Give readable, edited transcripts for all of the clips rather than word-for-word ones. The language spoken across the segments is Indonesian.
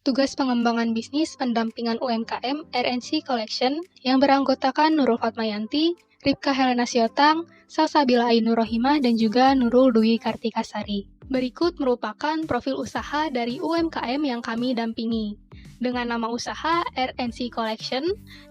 Tugas pengembangan bisnis pendampingan UMKM RNC Collection yang beranggotakan Nurul Fatmayanti, Ripka Helena Siotang, Salsabila Ainur Rohimah, dan juga Nurul Dwi Kartikasari. Berikut merupakan profil usaha dari UMKM yang kami dampingi. Dengan nama usaha RNC Collection,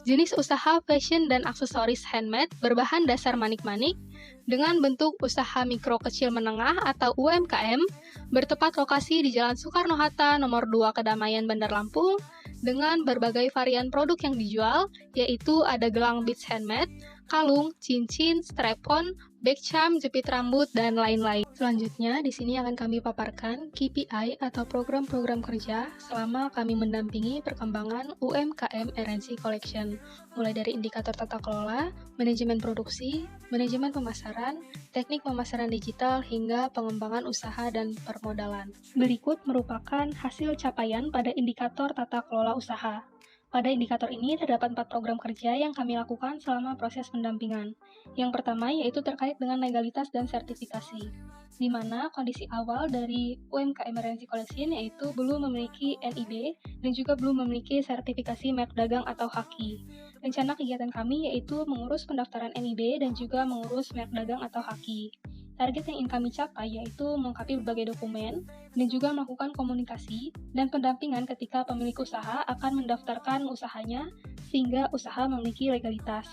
jenis usaha fashion dan aksesoris handmade berbahan dasar manik-manik, dengan bentuk usaha mikro kecil menengah atau UMKM, bertepat lokasi di Jalan Soekarno-Hatta nomor 2 Kedamaian Bandar Lampung, dengan berbagai varian produk yang dijual, yaitu ada gelang beads handmade, kalung, cincin, strap-on, bag charm, jepit rambut, dan lain-lain. Selanjutnya, di sini akan kami paparkan KPI atau program-program kerja selama kami mendampingi perkembangan UMKM RNC Collection, mulai dari indikator tata kelola, manajemen produksi, manajemen pemasaran, teknik pemasaran digital, hingga pengembangan usaha dan permodalan. Berikut merupakan hasil capaian pada indikator tata kelola usaha. Pada indikator ini terdapat 4 program kerja yang kami lakukan selama proses pendampingan. Yang pertama yaitu terkait dengan legalitas dan sertifikasi, di mana kondisi awal dari UMKM RNC Collection yaitu belum memiliki NIB dan juga belum memiliki sertifikasi merek dagang atau HAKI. Rencana kegiatan kami yaitu mengurus pendaftaran NIB dan juga mengurus merek dagang atau HAKI. Target yang ingin kami capai yaitu melengkapi berbagai dokumen dan juga melakukan komunikasi dan pendampingan ketika pemilik usaha akan mendaftarkan usahanya sehingga usaha memiliki legalitas.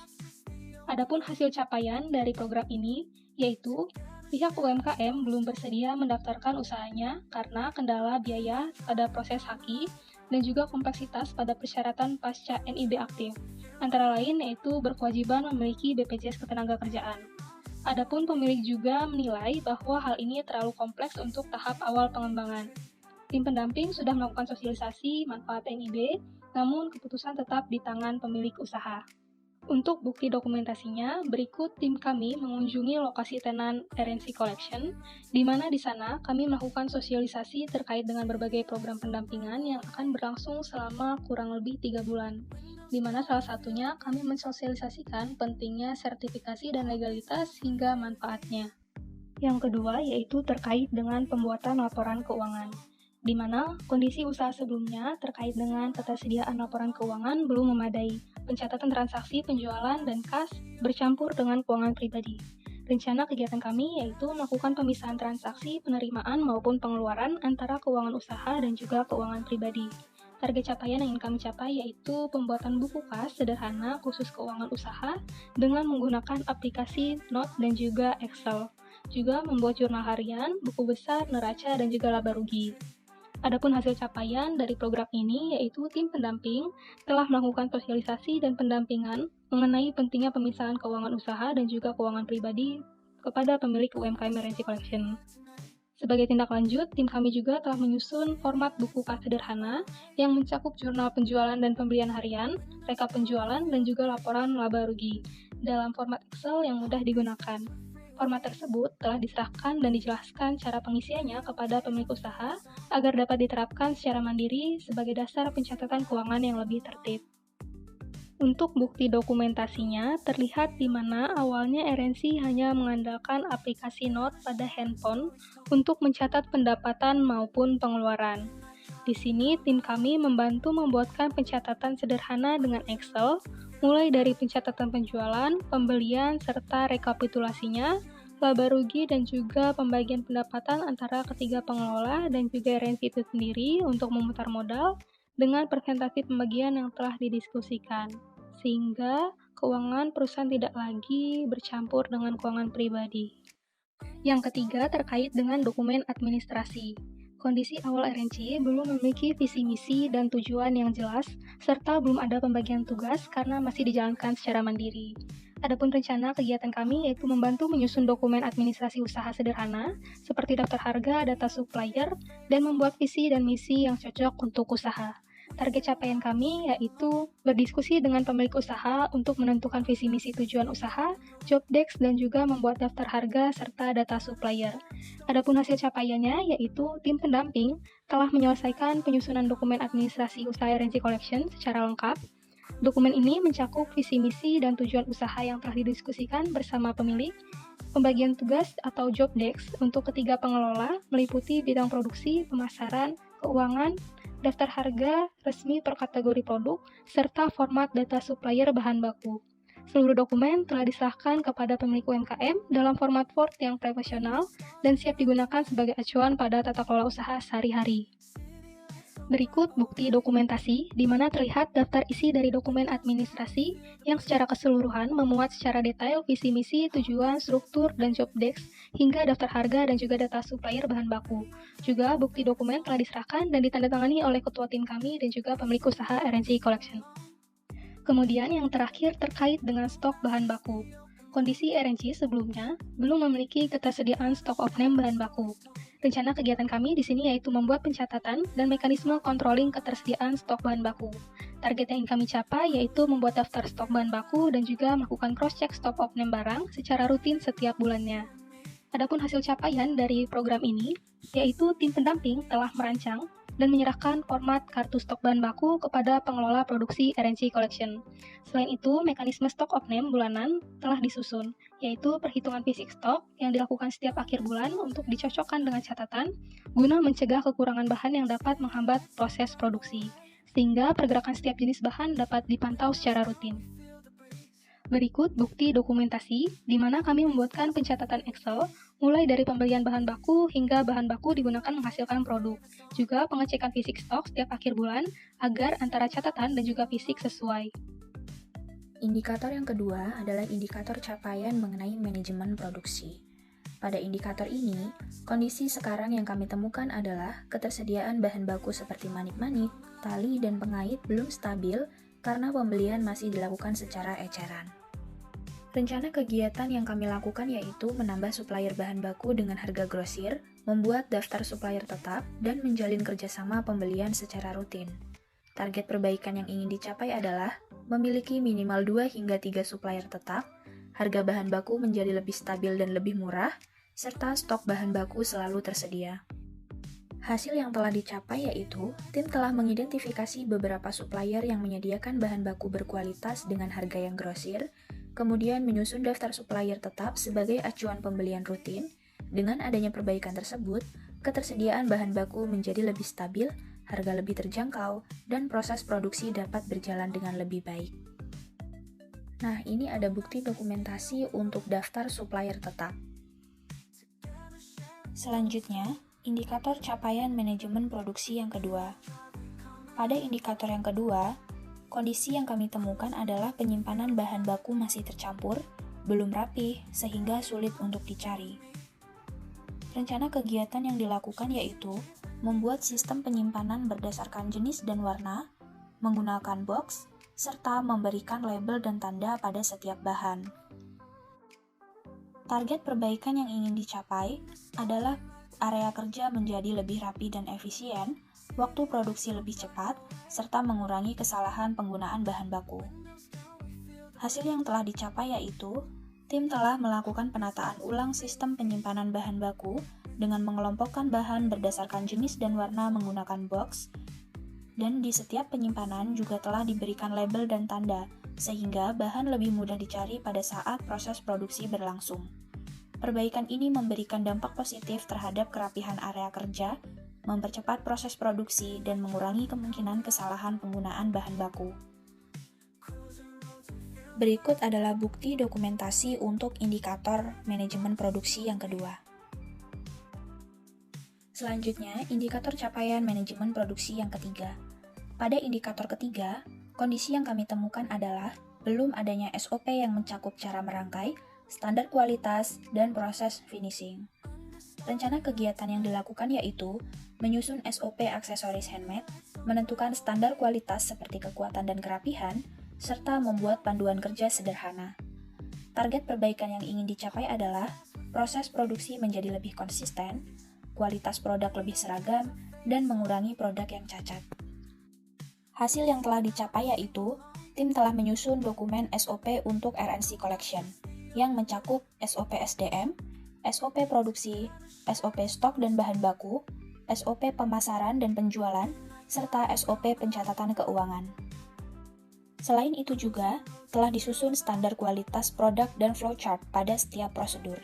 Adapun hasil capaian dari program ini yaitu pihak UMKM belum bersedia mendaftarkan usahanya karena kendala biaya pada proses HAKI dan juga kompleksitas pada persyaratan pasca NIB aktif. Antara lain yaitu berkewajiban memiliki BPJS Ketenagakerjaan. Adapun pemilik juga menilai bahwa hal ini terlalu kompleks untuk tahap awal pengembangan. Tim pendamping sudah melakukan sosialisasi manfaat NIB, namun keputusan tetap di tangan pemilik usaha. Untuk bukti dokumentasinya, berikut tim kami mengunjungi lokasi tenan RNC Collection, di mana di sana kami melakukan sosialisasi terkait dengan berbagai program pendampingan yang akan berlangsung selama kurang lebih 3 bulan. Di mana salah satunya kami mensosialisasikan pentingnya sertifikasi dan legalitas hingga manfaatnya. Yang kedua yaitu terkait dengan pembuatan laporan keuangan, di mana kondisi usaha sebelumnya terkait dengan ketersediaan laporan keuangan belum memadai, pencatatan transaksi penjualan dan kas bercampur dengan keuangan pribadi. Rencana kegiatan kami yaitu melakukan pemisahan transaksi penerimaan maupun pengeluaran antara keuangan usaha dan juga keuangan pribadi. Target capaian yang ingin kami capai yaitu pembuatan buku kas sederhana khusus keuangan usaha dengan menggunakan aplikasi Note dan juga Excel. Juga membuat jurnal harian, buku besar, neraca, dan juga laba rugi. Adapun hasil capaian dari program ini yaitu tim pendamping telah melakukan sosialisasi dan pendampingan mengenai pentingnya pemisahan keuangan usaha dan juga keuangan pribadi kepada pemilik UMKM RNC Collection. Sebagai tindak lanjut, tim kami juga telah menyusun format buku kas sederhana yang mencakup jurnal penjualan dan pembelian harian, rekap penjualan, dan juga laporan laba rugi dalam format Excel yang mudah digunakan. Format tersebut telah diserahkan dan dijelaskan cara pengisiannya kepada pemilik usaha agar dapat diterapkan secara mandiri sebagai dasar pencatatan keuangan yang lebih tertib. Untuk bukti dokumentasinya, terlihat di mana awalnya RNC hanya mengandalkan aplikasi Note pada handphone untuk mencatat pendapatan maupun pengeluaran. Di sini, tim kami membantu membuatkan pencatatan sederhana dengan Excel, mulai dari pencatatan penjualan, pembelian, serta rekapitulasinya, laba rugi, dan juga pembagian pendapatan antara ketiga pengelola dan juga RNC itu sendiri untuk memutar modal, dengan persentase pembagian yang telah didiskusikan, sehingga keuangan perusahaan tidak lagi bercampur dengan keuangan pribadi. Yang ketiga terkait dengan dokumen administrasi. Kondisi awal RNC belum memiliki visi misi dan tujuan yang jelas, serta belum ada pembagian tugas karena masih dijalankan secara mandiri. Adapun rencana kegiatan kami yaitu membantu menyusun dokumen administrasi usaha sederhana, seperti daftar harga, data supplier, dan membuat visi dan misi yang cocok untuk usaha. Target capaian kami yaitu berdiskusi dengan pemilik usaha untuk menentukan visi misi tujuan usaha, job desk, dan juga membuat daftar harga serta data supplier. Adapun hasil capaiannya yaitu tim pendamping telah menyelesaikan penyusunan dokumen administrasi usaha RNC Collection secara lengkap. Dokumen ini mencakup visi misi dan tujuan usaha yang telah didiskusikan bersama pemilik, pembagian tugas atau job desk untuk ketiga pengelola meliputi bidang produksi, pemasaran, keuangan, daftar harga resmi per kategori produk, serta format data supplier bahan baku. Seluruh dokumen telah disahkan kepada pemilik UMKM dalam format Word yang profesional dan siap digunakan sebagai acuan pada tata kelola usaha sehari-hari. Berikut bukti dokumentasi, di mana terlihat daftar isi dari dokumen administrasi yang secara keseluruhan memuat secara detail visi misi, tujuan, struktur, dan job desk, hingga daftar harga dan juga data supplier bahan baku. Juga bukti dokumen telah diserahkan dan ditandatangani oleh ketua tim kami dan juga pemilik usaha RNC Collection. Kemudian yang terakhir terkait dengan stok bahan baku. Kondisi RNC sebelumnya belum memiliki ketersediaan stok of name bahan baku. Rencana kegiatan kami di sini yaitu membuat pencatatan dan mekanisme controlling ketersediaan stok bahan baku. Target yang kami capai yaitu membuat daftar stok bahan baku dan juga melakukan cross-check stok of name barang secara rutin setiap bulannya. Adapun hasil capaian dari program ini, yaitu tim pendamping telah merancang dan menyerahkan format kartu stok bahan baku kepada pengelola produksi RNC Collection. Selain itu, mekanisme stok of name bulanan telah disusun, yaitu perhitungan fisik stok yang dilakukan setiap akhir bulan untuk dicocokkan dengan catatan, guna mencegah kekurangan bahan yang dapat menghambat proses produksi, sehingga pergerakan setiap jenis bahan dapat dipantau secara rutin. Berikut bukti dokumentasi, di mana kami membuatkan pencatatan Excel, mulai dari pembelian bahan baku hingga bahan baku digunakan menghasilkan produk. Juga pengecekan fisik stok setiap akhir bulan, agar antara catatan dan juga fisik sesuai. Indikator yang kedua adalah indikator capaian mengenai manajemen produksi. Pada indikator ini, kondisi sekarang yang kami temukan adalah ketersediaan bahan baku seperti manik-manik, tali, dan pengait belum stabil karena pembelian masih dilakukan secara eceran. Rencana kegiatan yang kami lakukan yaitu menambah supplier bahan baku dengan harga grosir, membuat daftar supplier tetap, dan menjalin kerjasama pembelian secara rutin. Target perbaikan yang ingin dicapai adalah memiliki minimal 2 hingga 3 supplier tetap, harga bahan baku menjadi lebih stabil dan lebih murah, serta stok bahan baku selalu tersedia. Hasil yang telah dicapai yaitu, tim telah mengidentifikasi beberapa supplier yang menyediakan bahan baku berkualitas dengan harga yang grosir, kemudian menyusun daftar supplier tetap sebagai acuan pembelian rutin. Dengan adanya perbaikan tersebut, ketersediaan bahan baku menjadi lebih stabil, harga lebih terjangkau, dan proses produksi dapat berjalan dengan lebih baik. Nah, ini ada bukti dokumentasi untuk daftar supplier tetap. Selanjutnya, indikator capaian manajemen produksi yang kedua. Pada indikator yang kedua, kondisi yang kami temukan adalah penyimpanan bahan baku masih tercampur, belum rapi, sehingga sulit untuk dicari. Rencana kegiatan yang dilakukan yaitu membuat sistem penyimpanan berdasarkan jenis dan warna, menggunakan box, serta memberikan label dan tanda pada setiap bahan. Target perbaikan yang ingin dicapai adalah area kerja menjadi lebih rapi dan efisien, waktu produksi lebih cepat, serta mengurangi kesalahan penggunaan bahan baku. Hasil yang telah dicapai yaitu, tim telah melakukan penataan ulang sistem penyimpanan bahan baku dengan mengelompokkan bahan berdasarkan jenis dan warna menggunakan box, dan di setiap penyimpanan juga telah diberikan label dan tanda, sehingga bahan lebih mudah dicari pada saat proses produksi berlangsung. Perbaikan ini memberikan dampak positif terhadap kerapihan area kerja, mempercepat proses produksi, dan mengurangi kemungkinan kesalahan penggunaan bahan baku. Berikut adalah bukti dokumentasi untuk indikator manajemen produksi yang kedua. Selanjutnya, indikator capaian manajemen produksi yang ketiga. Pada indikator ketiga, kondisi yang kami temukan adalah belum adanya SOP yang mencakup cara merangkai, standar kualitas, dan proses finishing. Rencana kegiatan yang dilakukan yaitu menyusun SOP aksesoris handmade, menentukan standar kualitas seperti kekuatan dan kerapihan, serta membuat panduan kerja sederhana. Target perbaikan yang ingin dicapai adalah proses produksi menjadi lebih konsisten, kualitas produk lebih seragam, dan mengurangi produk yang cacat. Hasil yang telah dicapai yaitu, tim telah menyusun dokumen SOP untuk RNC Collection, yang mencakup SOP SDM, SOP produksi, SOP stok dan bahan baku, SOP pemasaran dan penjualan, serta SOP pencatatan keuangan. Selain itu juga, telah disusun standar kualitas produk dan flowchart pada setiap prosedur.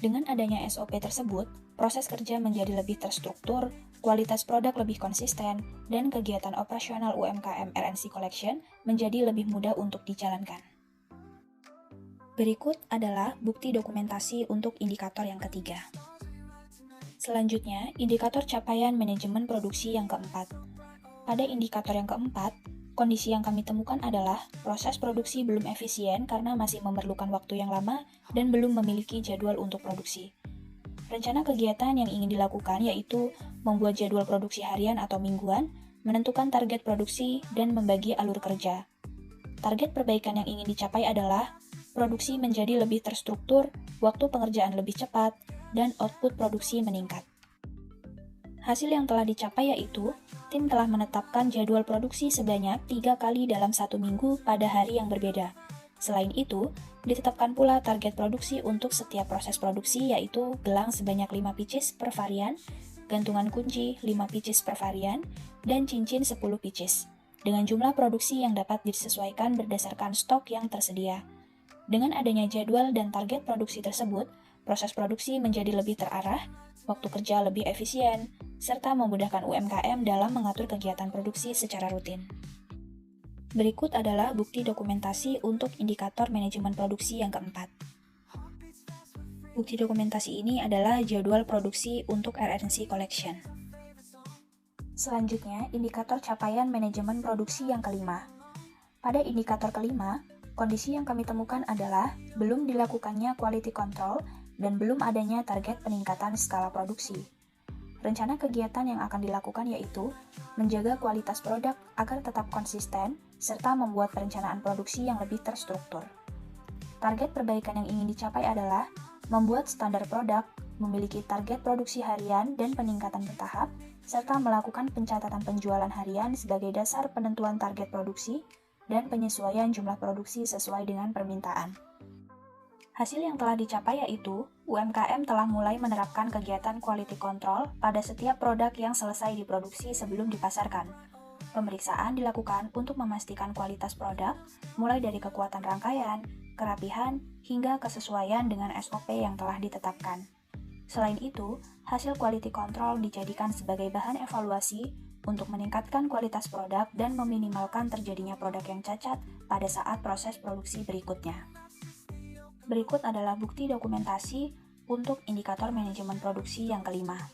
Dengan adanya SOP tersebut, proses kerja menjadi lebih terstruktur, kualitas produk lebih konsisten, dan kegiatan operasional UMKM RNC Collection menjadi lebih mudah untuk dijalankan. Berikut adalah bukti dokumentasi untuk indikator yang ketiga. Selanjutnya, indikator capaian manajemen produksi yang keempat. Pada indikator yang keempat, kondisi yang kami temukan adalah proses produksi belum efisien karena masih memerlukan waktu yang lama dan belum memiliki jadwal untuk produksi. Rencana kegiatan yang ingin dilakukan yaitu membuat jadwal produksi harian atau mingguan, menentukan target produksi, dan membagi alur kerja. Target perbaikan yang ingin dicapai adalah produksi menjadi lebih terstruktur, waktu pengerjaan lebih cepat, dan output produksi meningkat. Hasil yang telah dicapai yaitu, tim telah menetapkan jadwal produksi sebanyak 3 kali dalam 1 minggu pada hari yang berbeda. Selain itu, ditetapkan pula target produksi untuk setiap proses produksi yaitu gelang sebanyak 5 pieces per varian, gantungan kunci 5 pieces per varian, dan cincin 10 pieces, dengan jumlah produksi yang dapat disesuaikan berdasarkan stok yang tersedia. Dengan adanya jadwal dan target produksi tersebut, proses produksi menjadi lebih terarah, waktu kerja lebih efisien, serta memudahkan UMKM dalam mengatur kegiatan produksi secara rutin. Berikut adalah bukti dokumentasi untuk indikator manajemen produksi yang keempat. Bukti dokumentasi ini adalah jadwal produksi untuk RNC Collection. Selanjutnya, indikator capaian manajemen produksi yang kelima. Pada indikator kelima, kondisi yang kami temukan adalah belum dilakukannya quality control dan belum adanya target peningkatan skala produksi. Rencana kegiatan yang akan dilakukan yaitu menjaga kualitas produk agar tetap konsisten, serta membuat perencanaan produksi yang lebih terstruktur. Target perbaikan yang ingin dicapai adalah membuat standar produk, memiliki target produksi harian dan peningkatan bertahap, serta melakukan pencatatan penjualan harian sebagai dasar penentuan target produksi dan penyesuaian jumlah produksi sesuai dengan permintaan. Hasil yang telah dicapai yaitu, UMKM telah mulai menerapkan kegiatan quality control pada setiap produk yang selesai diproduksi sebelum dipasarkan. Pemeriksaan dilakukan untuk memastikan kualitas produk, mulai dari kekuatan rangkaian, kerapihan, hingga kesesuaian dengan SOP yang telah ditetapkan. Selain itu, hasil quality control dijadikan sebagai bahan evaluasi untuk meningkatkan kualitas produk dan meminimalkan terjadinya produk yang cacat pada saat proses produksi berikutnya. Berikut adalah bukti dokumentasi untuk indikator manajemen produksi yang kelima.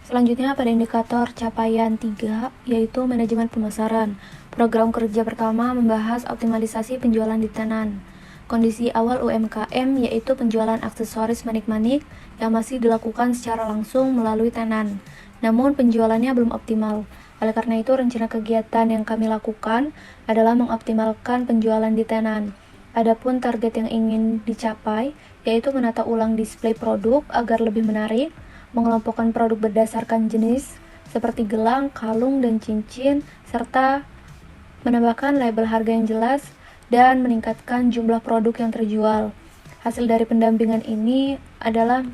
Selanjutnya pada indikator capaian 3, yaitu manajemen pemasaran. Program kerja pertama membahas optimalisasi penjualan di tenan. Kondisi awal UMKM yaitu penjualan aksesoris manik-manik yang masih dilakukan secara langsung melalui tenan. Namun penjualannya belum optimal. Oleh karena itu rencana kegiatan yang kami lakukan adalah mengoptimalkan penjualan di tenan. Adapun target yang ingin dicapai yaitu menata ulang display produk agar lebih menarik, mengelompokkan produk berdasarkan jenis seperti gelang, kalung, dan cincin, serta menambahkan label harga yang jelas dan meningkatkan jumlah produk yang terjual. Hasil dari pendampingan ini adalah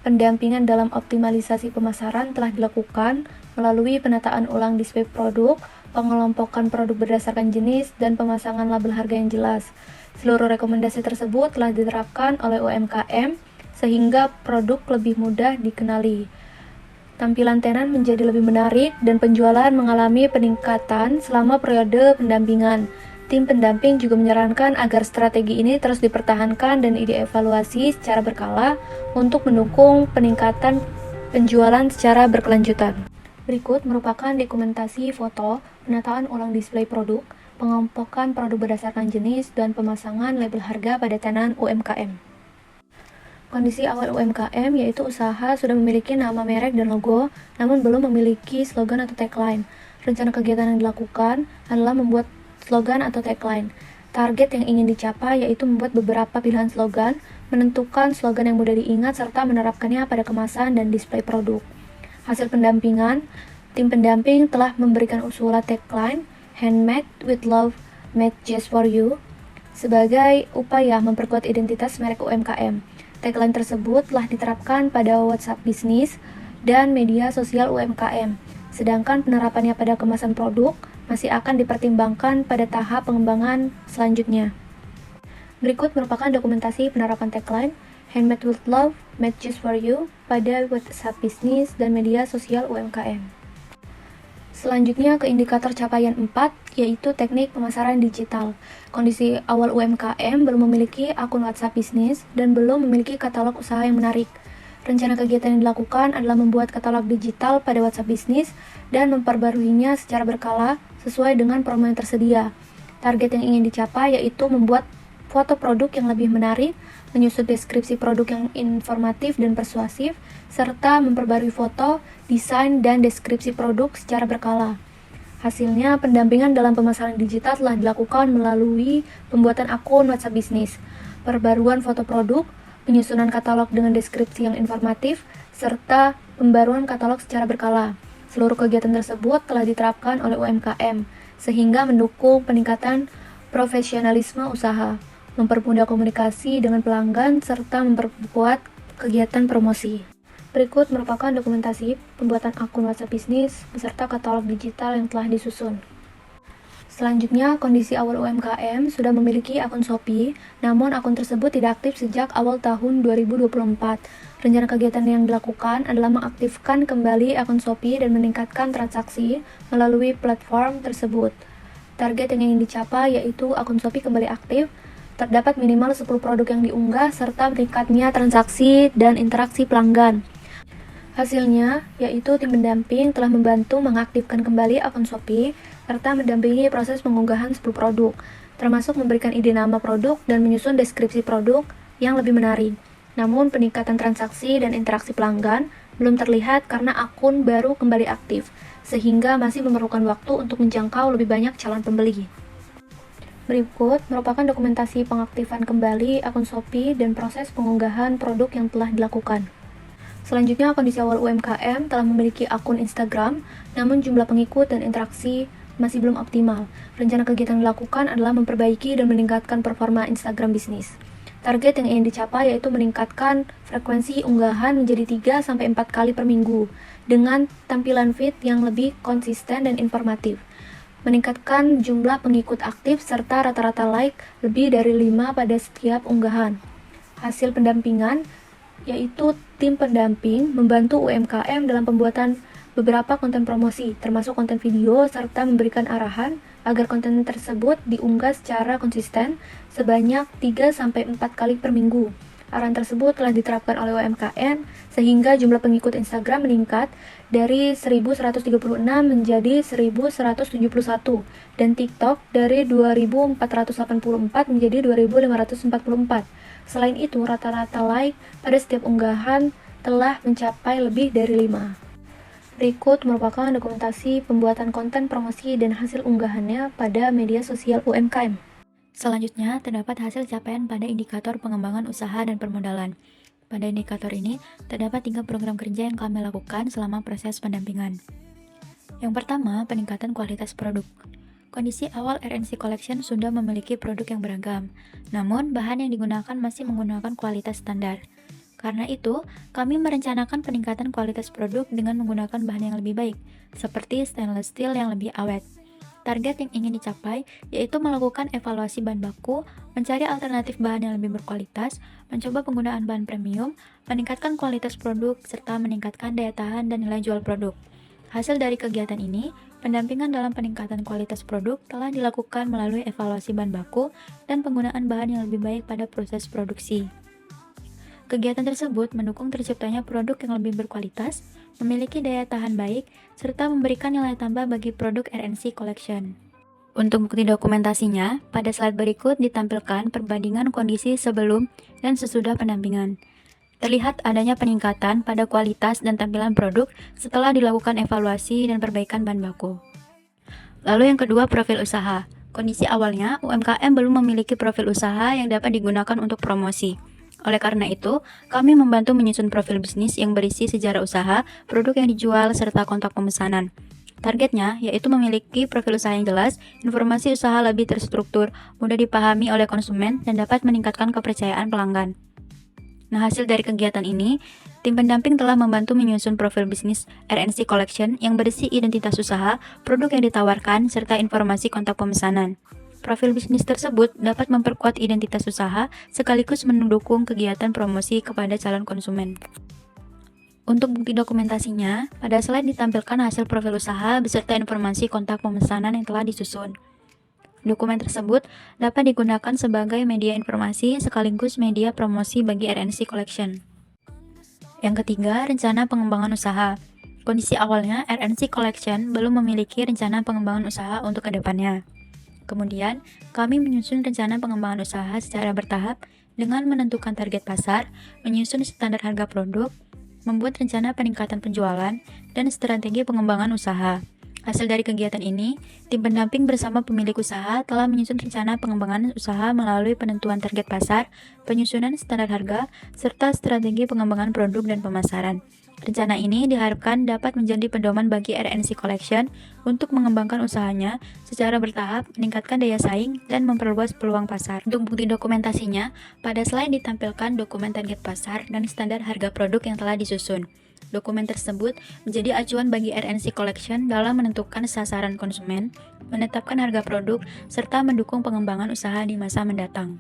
pendampingan dalam optimalisasi pemasaran telah dilakukan melalui penataan ulang display produk, pengelompokan produk berdasarkan jenis, dan pemasangan label harga yang jelas. Seluruh rekomendasi tersebut telah diterapkan oleh UMKM sehingga produk lebih mudah dikenali. Tampilan tenan menjadi lebih menarik dan penjualan mengalami peningkatan selama periode pendampingan. Tim pendamping juga menyarankan agar strategi ini terus dipertahankan dan dievaluasi secara berkala untuk mendukung peningkatan penjualan secara berkelanjutan. Berikut merupakan dokumentasi foto penataan ulang display produk, pengelompokan produk berdasarkan jenis, dan pemasangan label harga pada tenan UMKM. Kondisi awal UMKM yaitu usaha sudah memiliki nama merek dan logo, namun belum memiliki slogan atau tagline. Rencana kegiatan yang dilakukan adalah membuat slogan atau tagline. Target yang ingin dicapai yaitu membuat beberapa pilihan slogan, menentukan slogan yang mudah diingat, serta menerapkannya pada kemasan dan display produk. Hasil pendampingan, tim pendamping telah memberikan usulan tagline Handmade with Love, Made Just for You sebagai upaya memperkuat identitas merek UMKM. Tagline tersebut telah diterapkan pada WhatsApp bisnis dan media sosial UMKM, sedangkan penerapannya pada kemasan produk masih akan dipertimbangkan pada tahap pengembangan selanjutnya. Berikut merupakan dokumentasi penerapan tagline Handmade with Love, Made Just for You pada WhatsApp bisnis dan media sosial UMKM. Selanjutnya ke indikator capaian 4, yaitu teknik pemasaran digital. Kondisi awal UMKM belum memiliki akun WhatsApp bisnis dan belum memiliki katalog usaha yang menarik. Rencana kegiatan yang dilakukan adalah membuat katalog digital pada WhatsApp bisnis dan memperbaruinya secara berkala sesuai dengan promo yang tersedia. Target yang ingin dicapai yaitu membuat foto produk yang lebih menarik, menyusun deskripsi produk yang informatif dan persuasif, serta memperbarui foto, desain, dan deskripsi produk secara berkala. Hasilnya, pendampingan dalam pemasaran digital telah dilakukan melalui pembuatan akun WhatsApp bisnis, perbaruan foto produk, penyusunan katalog dengan deskripsi yang informatif, serta pembaruan katalog secara berkala. Seluruh kegiatan tersebut telah diterapkan oleh UMKM, sehingga mendukung peningkatan profesionalisme usaha, mempermudah komunikasi dengan pelanggan, serta memperkuat kegiatan promosi. Berikut merupakan dokumentasi pembuatan akun WhatsApp bisnis beserta katalog digital yang telah disusun. Selanjutnya, kondisi awal UMKM sudah memiliki akun Shopee, namun akun tersebut tidak aktif sejak awal tahun 2024. Rencana kegiatan yang dilakukan adalah mengaktifkan kembali akun Shopee dan meningkatkan transaksi melalui platform tersebut. Target yang ingin dicapai yaitu akun Shopee kembali aktif, terdapat minimal 10 produk yang diunggah, serta meningkatnya transaksi dan interaksi pelanggan. Hasilnya, yaitu tim pendamping telah membantu mengaktifkan kembali akun Shopee, serta mendampingi proses pengunggahan 10 produk, termasuk memberikan ide nama produk dan menyusun deskripsi produk yang lebih menarik. Namun, peningkatan transaksi dan interaksi pelanggan belum terlihat karena akun baru kembali aktif, sehingga masih memerlukan waktu untuk menjangkau lebih banyak calon pembeli. Berikut merupakan dokumentasi pengaktifan kembali akun Shopee dan proses pengunggahan produk yang telah dilakukan. Selanjutnya, kondisi awal UMKM telah memiliki akun Instagram, namun jumlah pengikut dan interaksi masih belum optimal. Rencana kegiatan yang dilakukan adalah memperbaiki dan meningkatkan performa Instagram bisnis. Target yang ingin dicapai yaitu meningkatkan frekuensi unggahan menjadi 3-4 kali per minggu, dengan tampilan feed yang lebih konsisten dan informatif. Meningkatkan jumlah pengikut aktif serta rata-rata like lebih dari 5 pada setiap unggahan. Hasil pendampingan yaitu tim pendamping membantu UMKM dalam pembuatan beberapa konten promosi, termasuk konten video, serta memberikan arahan agar konten tersebut diunggah secara konsisten sebanyak 3-4 kali per minggu. Arahan tersebut telah diterapkan oleh UMKM sehingga jumlah pengikut Instagram meningkat dari 1.136 menjadi 1.171 dan TikTok dari 2.484 menjadi 2.544. Selain itu, rata-rata like pada setiap unggahan telah mencapai lebih dari 5. Berikut merupakan dokumentasi pembuatan konten promosi dan hasil unggahannya pada media sosial UMKM. Selanjutnya, terdapat hasil capaian pada indikator pengembangan usaha dan permodalan. Pada indikator ini, terdapat 3 program kerja yang kami lakukan selama proses pendampingan. Yang pertama, peningkatan kualitas produk. Kondisi awal RNC Collection sudah memiliki produk yang beragam, namun bahan yang digunakan masih menggunakan kualitas standar. Karena itu, kami merencanakan peningkatan kualitas produk dengan menggunakan bahan yang lebih baik, seperti stainless steel yang lebih awet. Target yang ingin dicapai yaitu melakukan evaluasi bahan baku, mencari alternatif bahan yang lebih berkualitas, mencoba penggunaan bahan premium, meningkatkan kualitas produk, serta meningkatkan daya tahan dan nilai jual produk. Hasil dari kegiatan ini, pendampingan dalam peningkatan kualitas produk telah dilakukan melalui evaluasi bahan baku dan penggunaan bahan yang lebih baik pada proses produksi. Kegiatan tersebut mendukung terciptanya produk yang lebih berkualitas, memiliki daya tahan baik, serta memberikan nilai tambah bagi produk RNC Collection. Untuk bukti dokumentasinya, pada slide berikut ditampilkan perbandingan kondisi sebelum dan sesudah pendampingan. Terlihat adanya peningkatan pada kualitas dan tampilan produk setelah dilakukan evaluasi dan perbaikan bahan baku. Lalu yang kedua, profil usaha. Kondisi awalnya, UMKM belum memiliki profil usaha yang dapat digunakan untuk promosi. Oleh karena itu, kami membantu menyusun profil bisnis yang berisi sejarah usaha, produk yang dijual, serta kontak pemesanan. Targetnya yaitu memiliki profil usaha yang jelas, informasi usaha lebih terstruktur, mudah dipahami oleh konsumen, dan dapat meningkatkan kepercayaan pelanggan. Nah, hasil dari kegiatan ini, tim pendamping telah membantu menyusun profil bisnis RNC Collection yang berisi identitas usaha, produk yang ditawarkan, serta informasi kontak pemesanan. Profil bisnis tersebut dapat memperkuat identitas usaha sekaligus mendukung kegiatan promosi kepada calon konsumen. Untuk bukti dokumentasinya, pada slide ditampilkan hasil profil usaha beserta informasi kontak pemesanan yang telah disusun. Dokumen tersebut dapat digunakan sebagai media informasi sekaligus media promosi bagi RNC Collection. Yang ketiga, rencana pengembangan usaha. Kondisi awalnya, RNC Collection belum memiliki rencana pengembangan usaha untuk kedepannya. Kemudian, kami menyusun rencana pengembangan usaha secara bertahap dengan menentukan target pasar, menyusun standar harga produk, membuat rencana peningkatan penjualan, dan strategi pengembangan usaha. Hasil dari kegiatan ini, tim pendamping bersama pemilik usaha telah menyusun rencana pengembangan usaha melalui penentuan target pasar, penyusunan standar harga, serta strategi pengembangan produk dan pemasaran. Rencana ini diharapkan dapat menjadi pedoman bagi RNC Collection untuk mengembangkan usahanya secara bertahap, meningkatkan daya saing, dan memperluas peluang pasar. Untuk bukti dokumentasinya, pada slide ditampilkan dokumen target pasar dan standar harga produk yang telah disusun. Dokumen tersebut menjadi acuan bagi RNC Collection dalam menentukan sasaran konsumen, menetapkan harga produk, serta mendukung pengembangan usaha di masa mendatang.